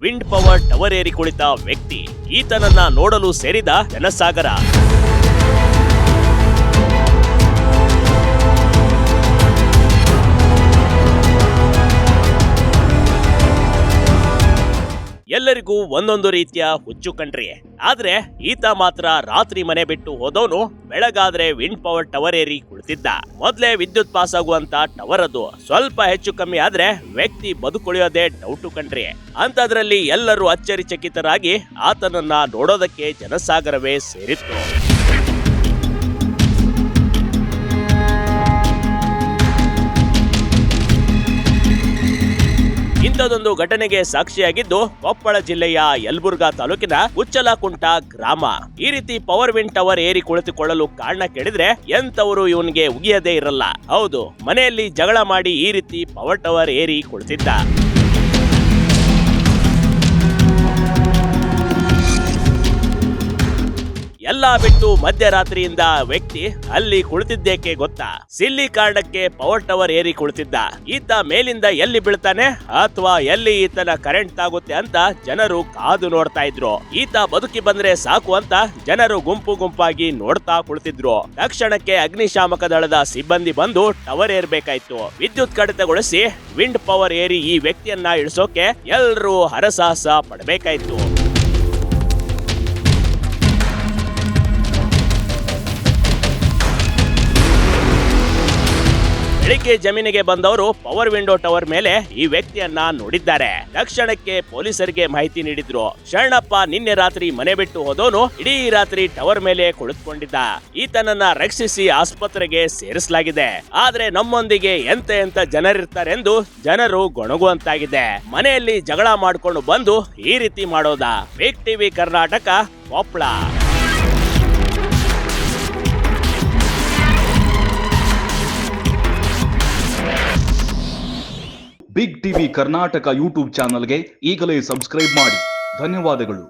Wind power tower ಏರಿ ಕುಳಿತ ವ್ಯಕ್ತಿ. ಈತನನ್ನ ನೋಡಲು ಸೇರಿದ ಜನಸಾಗರ. ಎಲ್ಲರಿಗೂ ಒಂದೊಂದು ರೀತಿಯ ಹುಚ್ಚು ಕಣ್ರಿ. ಆದ್ರೆ ಈತ ಮಾತ್ರ ರಾತ್ರಿ ಮನೆ ಬಿಟ್ಟು ಹೋದವನು ಬೆಳಗಾದ್ರೆ ವಿಂಡ್ ಪವರ್ ಟವರ್ ಏರಿ ಕುಳಿತಿದ್ದ. ಮೊದ್ಲೇ ವಿದ್ಯುತ್ ಪಾಸ್ ಆಗುವಂತ ಟವರ್ ಅದು. ಸ್ವಲ್ಪ ಹೆಚ್ಚು ಕಮ್ಮಿ ಆದ್ರೆ ವ್ಯಕ್ತಿ ಬದುಕುಳಿಯೋದೇ ಡೌಟು ಕಣ್ರಿ. ಅಂತದ್ರಲ್ಲಿ ಎಲ್ಲರೂ ಅಚ್ಚರಿಚಕಿತರಾಗಿ ಆತನನ್ನ ನೋಡೋದಕ್ಕೆ ಜನಸಾಗರವೇ ಸೇರಿತ್ತು. ಇಂಥದೊಂದು ಘಟನೆಗೆ ಸಾಕ್ಷಿಯಾಗಿದ್ದು ಕೊಪ್ಪಳ ಜಿಲ್ಲೆಯ ಯಲಬುರ್ಗಾ ತಾಲೂಕಿನ ಉಚ್ಚಲಕುಂಟ ಗ್ರಾಮ. ಈ ರೀತಿ ಪವರ್ ವಿಂಡ್ ಟವರ್ ಏರಿ ಕುಳಿತುಕೊಳ್ಳಲು ಕಾರಣ ಕೇಳಿದ್ರೆ ಎಂತವರು ಇವನಿಗೆ ಉಗಿಯದೇ ಇರಲ್ಲ. ಹೌದು, ಮನೆಯಲ್ಲಿ ಜಗಳ ಮಾಡಿ ಈ ರೀತಿ ಪವರ್ ಟವರ್ ಏರಿ ಕುಳಿತಿದ್ದ. ಎಲ್ಲಾ ಬಿಟ್ಟು ಮಧ್ಯರಾತ್ರಿಯಿಂದ ವ್ಯಕ್ತಿ ಅಲ್ಲಿ ಕುಳಿತಿದ್ದೇಕೆ ಗೊತ್ತಾ? ಸಿಲ್ಲಿ ಕಾರಣಕ್ಕೆ ಪವರ್ ಟವರ್ ಏರಿ ಕುಳಿತಿದ್ದ. ಈತ ಮೇಲಿಂದ ಎಲ್ಲಿ ಬೀಳ್ತಾನೆ ಅಥವಾ ಎಲ್ಲಿ ಈತನ ಕರೆಂಟ್ ತಾಗುತ್ತೆ ಅಂತ ಜನರು ಕಾದು ನೋಡ್ತಾ ಇದ್ರು. ಈತ ಬದುಕಿ ಬಂದ್ರೆ ಸಾಕು ಅಂತ ಜನರು ಗುಂಪು ಗುಂಪಾಗಿ ನೋಡ್ತಾ ಕುಳಿತಿದ್ರು. ತಕ್ಷಣಕ್ಕೆ ಅಗ್ನಿಶಾಮಕ ದಳದ ಸಿಬ್ಬಂದಿ ಬಂದು ಟವರ್ ಏರ್ಬೇಕಾಯ್ತು. ವಿದ್ಯುತ್ ಕಡಿತಗೊಳಿಸಿ ವಿಂಡ್ ಪವರ್ ಏರಿ ಈ ವ್ಯಕ್ತಿಯನ್ನ ಇಳಿಸೋಕೆ ಎಲ್ಲರೂ ಹರಸಾಹಸ ಪಡಬೇಕಾಯ್ತು. ಬೆಳಿಗ್ಗೆ ಜಮೀನಿಗೆ ಬಂದವರು ಪವರ್ ವಿಂಡೋ ಟವರ್ ಮೇಲೆ ಈ ವ್ಯಕ್ತಿಯನ್ನ ನೋಡಿದ್ದಾರೆ. ತಕ್ಷಣಕ್ಕೆ ಪೊಲೀಸರಿಗೆ ಮಾಹಿತಿ ನೀಡಿದ್ರು. ಶರಣಪ್ಪ ನಿನ್ನೆ ರಾತ್ರಿ ಮನೆ ಬಿಟ್ಟು ಹೋದವನು ಇಡೀ ರಾತ್ರಿ ಟವರ್ ಮೇಲೆ ಕುಳಿತುಕೊಂಡಿದ್ದ. ಈತನನ್ನ ರಕ್ಷಿಸಿ ಆಸ್ಪತ್ರೆಗೆ ಸೇರಿಸಲಾಗಿದೆ. ಆದ್ರೆ ನಮ್ಮೊಂದಿಗೆ ಎಂತ ಜನರಿರ್ತಾರೆಂದು ಜನರು ಗೊಣಗುವಂತಾಗಿದೆ. ಮನೆಯಲ್ಲಿ ಜಗಳ ಮಾಡ್ಕೊಂಡು ಬಂದು ಈ ರೀತಿ ಮಾಡೋದಾ? Big TV Karnataka, Koppal. Big TV Karnataka YouTube ಚಾನಲ್ಗೆ ಈಗಲೇ ಸಬ್ಸ್ಕ್ರೈಬ್ ಮಾಡಿ. ಧನ್ಯವಾದಗಳು.